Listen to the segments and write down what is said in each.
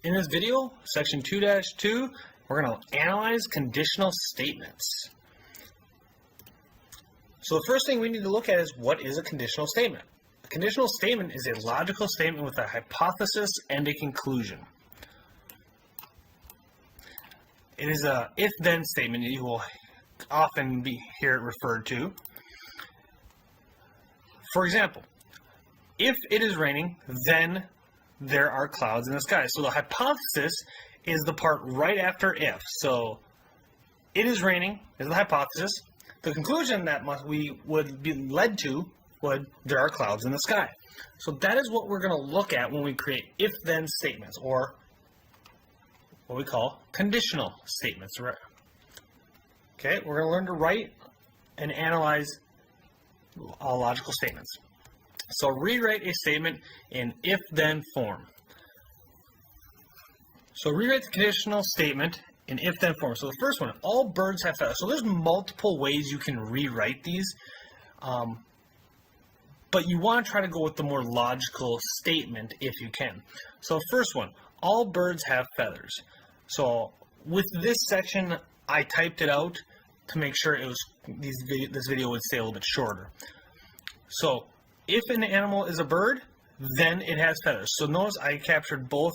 In this video, section 2-2, we're going to analyze conditional statements. So the first thing we need to look at is, what is a conditional statement? A conditional statement is a logical statement with a hypothesis and a conclusion. It is a if-then statement that you will often hear it referred to. For example, if it is raining, then there are clouds in the sky. So the hypothesis is the part right after if. So it is raining is the hypothesis. The conclusion that would be led to would there are clouds in the sky. So that is what we're going to look at when we create if-then statements, or what we call conditional statements. Right? Okay, we're going to learn to write and analyze all logical statements. So rewrite a statement in if-then form. So rewrite the conditional statement in if-then form. So the first one, all birds have feathers. So there's multiple ways you can rewrite these, but you want to try to go with the more logical statement if you can. So first one, all birds have feathers. So with this section, I typed it out to make sure it was this video would stay a little bit shorter. So if an animal is a bird, then it has feathers. So notice I captured both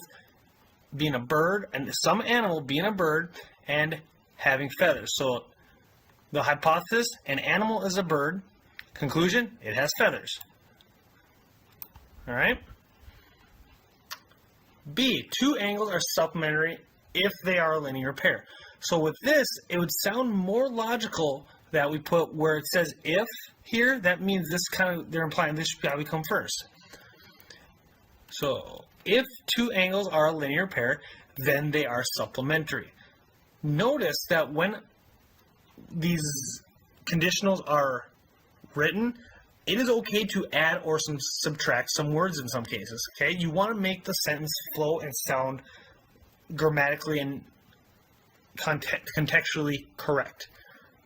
being a bird and some animal being a bird and having feathers. So the hypothesis, an animal is a bird. Conclusion, it has feathers. All right. B, two angles are supplementary if they are a linear pair. So with this, it would sound more logical that we put where it says if here. That means this they're implying this should probably come first. So if two angles are a linear pair, then they are supplementary. Notice that when these conditionals are written, it is okay to add or subtract some words in some cases. Okay, you want to make the sentence flow and sound grammatically and contextually correct.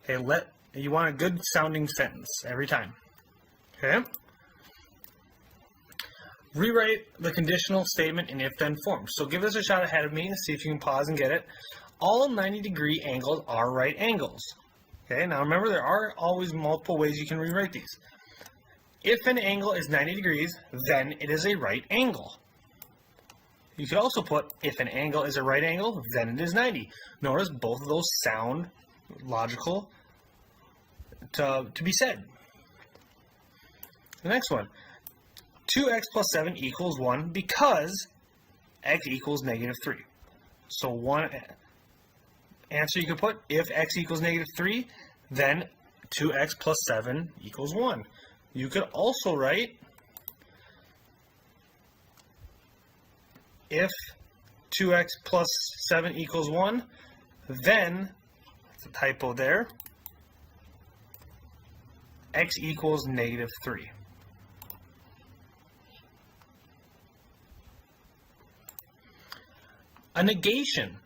Okay, you want a good sounding sentence every time. Okay. Rewrite the conditional statement in if-then form. So give this a shot ahead of me and see if you can pause and get it. All 90-degree angles are right angles. Okay, now remember there are always multiple ways you can rewrite these. If an angle is 90 degrees, then it is a right angle. You could also put, if an angle is a right angle, then it is 90. Notice both of those sound logical to be said. The next one. 2x plus 7 equals 1 because x equals negative 3. So one answer you could put, if x equals negative 3, then 2x plus 7 equals 1. You could also write, if 2x plus 7 equals 1, then, that's a typo there, x equals negative 3. A negation.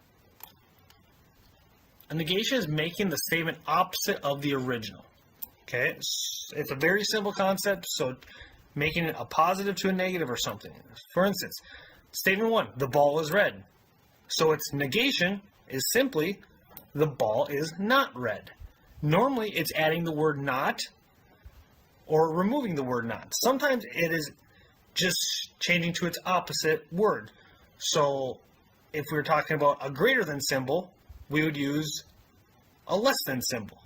A negation is making the statement opposite of the original. Okay, it's a very simple concept, so making it a positive to a negative or something. For instance, statement 1, the ball is red. So its negation is simply, the ball is not red. Normally, it's adding the word not or removing the word not. Sometimes it is just changing to its opposite word. So if we were talking about a greater than symbol, we would use a less than symbol.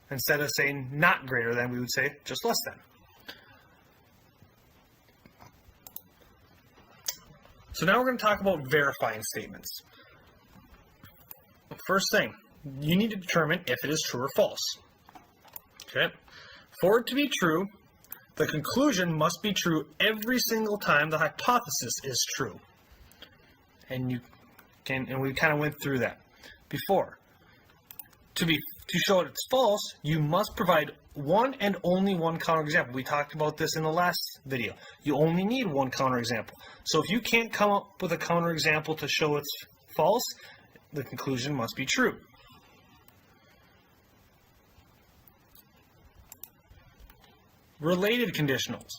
Instead of saying not greater than, we would say just less than. So now we're going to talk about verifying statements. First thing, you need to determine if it is true or false. Okay? For it to be true, the conclusion must be true every single time the hypothesis is true. And we kind of went through that before. To show it's false, you must provide one and only one counterexample. We talked about this in the last video. You only need one counterexample. So if you can't come up with a counterexample to show it's false, the conclusion must be true. Related conditionals.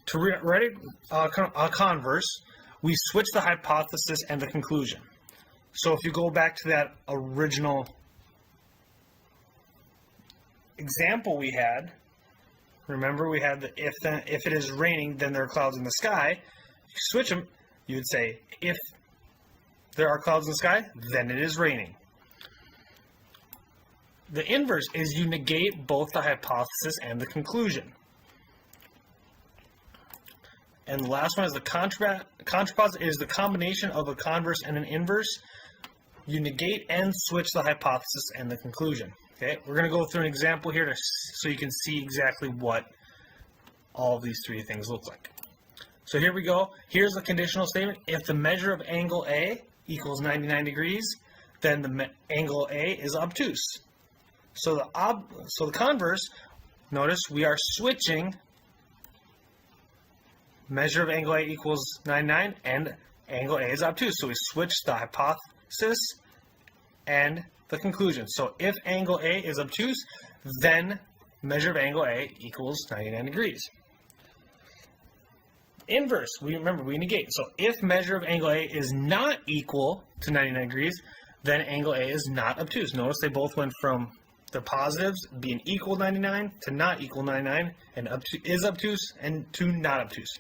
To To write a converse, we switch the hypothesis and the conclusion. So if you go back to that original example we had, remember we had the if it is raining, then there are clouds in the sky. You switch them, you would say if there are clouds in the sky, then it is raining. The inverse is you negate both the hypothesis and the conclusion. And the last one is the contrapositive is the combination of a converse and an inverse. You negate and switch the hypothesis and the conclusion. Okay, we're going to go through an example here so you can see exactly what all of these three things look like. So here we go. Here's the conditional statement. If the measure of angle A equals 99 degrees, then the angle A is obtuse. So the converse, notice we are switching measure of angle A equals 99 and angle A is obtuse. So we switch the hypothesis and the conclusion. So if angle A is obtuse, then measure of angle A equals 99 degrees. Inverse, we negate. So if measure of angle A is not equal to 99 degrees, then angle A is not obtuse. Notice they both went from the positives being equal 99 to not equal 99, and is obtuse and to not obtuse.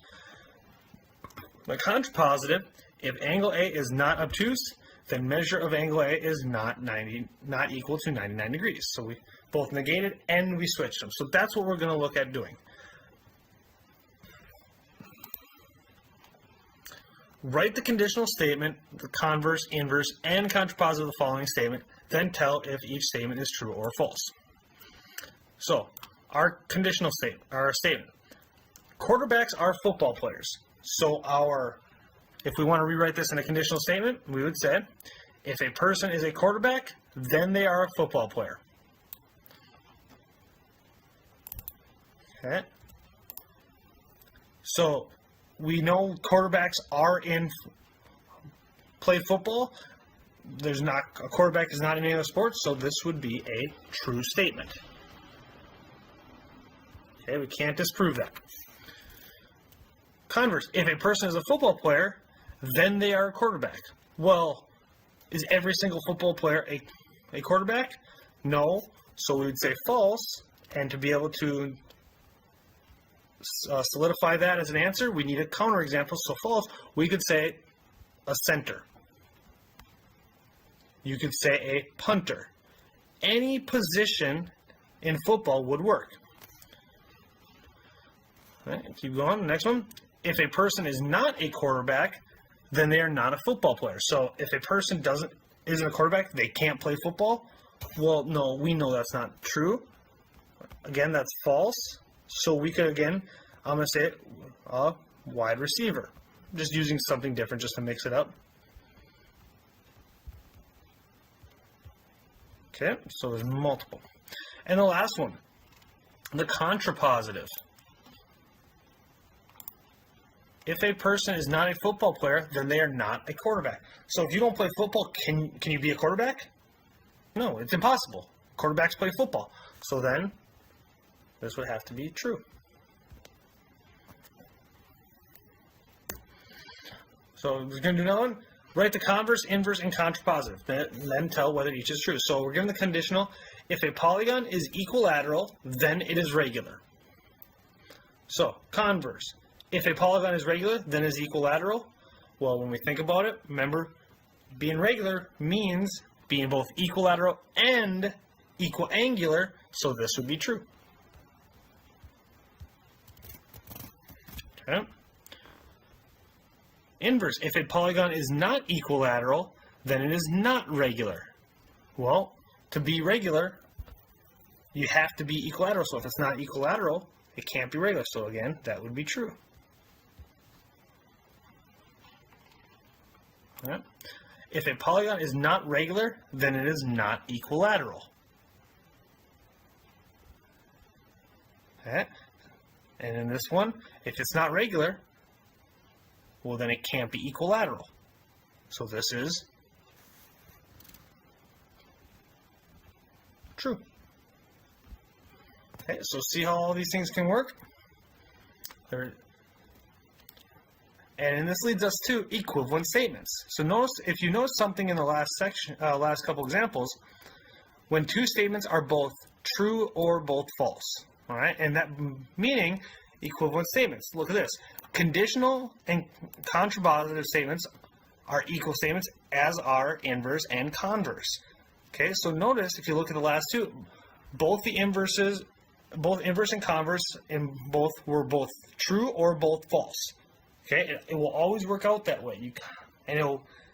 The contrapositive, if angle A is not obtuse, then measure of angle A is not equal to 99 degrees. So we both negated and we switched them. So that's what we're going to look at doing. Write the conditional statement, the converse, inverse, and contrapositive of the following statement, then tell if each statement is true or false. So, our conditional statement, quarterbacks are football players. So if we want to rewrite this in a conditional statement, we would say, if a person is a quarterback, then they are a football player. Okay. So, we know quarterbacks play football. A quarterback is not in any other sport, so this would be a true statement. Okay, we can't disprove that. Converse, if a person is a football player, then they are a quarterback. Well, is every single football player a quarterback? No, so we would say false, and to be able to solidify that as an answer, we need a counterexample. So false, we could say a center. You could say a punter. Any position in football would work. All right, keep going. Next one. If a person is not a quarterback, then they are not a football player. So if a person isn't a quarterback, they can't play football. Well, no, we know that's not true. Again, that's false. So we could, again, I'm going to say a wide receiver. Just using something different just to mix it up. Okay, so there's multiple. And the last one, the contrapositive. If a person is not a football player, then they are not a quarterback. So if you don't play football, can you be a quarterback? No, it's impossible. Quarterbacks play football. So then, this would have to be true. So we're going to do another one. Write the converse, inverse, and contrapositive. Then tell whether each is true. So we're given the conditional. If a polygon is equilateral, then it is regular. So, converse. If a polygon is regular, then it is equilateral. Well, when we think about it, remember, being regular means being both equilateral and equiangular, so this would be true. Okay. Inverse, if a polygon is not equilateral, then it is not regular. Well, to be regular, you have to be equilateral. So if it's not equilateral, it can't be regular. So again, that would be true. Right. If a polygon is not regular, then it is not equilateral. Okay. And in this one, if it's not regular, well, then it can't be equilateral. So this is true. Okay, so see how all these things can work? And this leads us to equivalent statements. So notice, if you notice something in the last section, last couple examples, when two statements are both true or both false. All right, and that meaning equivalent statements. Look at this. Conditional and contrapositive statements are equal statements, as are inverse and converse. Okay, so notice if you look at the last two, both the inverses, both inverse and converse, were both true or both false. Okay, it will always work out that way.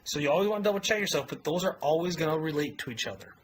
So you always want to double check yourself, but those are always going to relate to each other.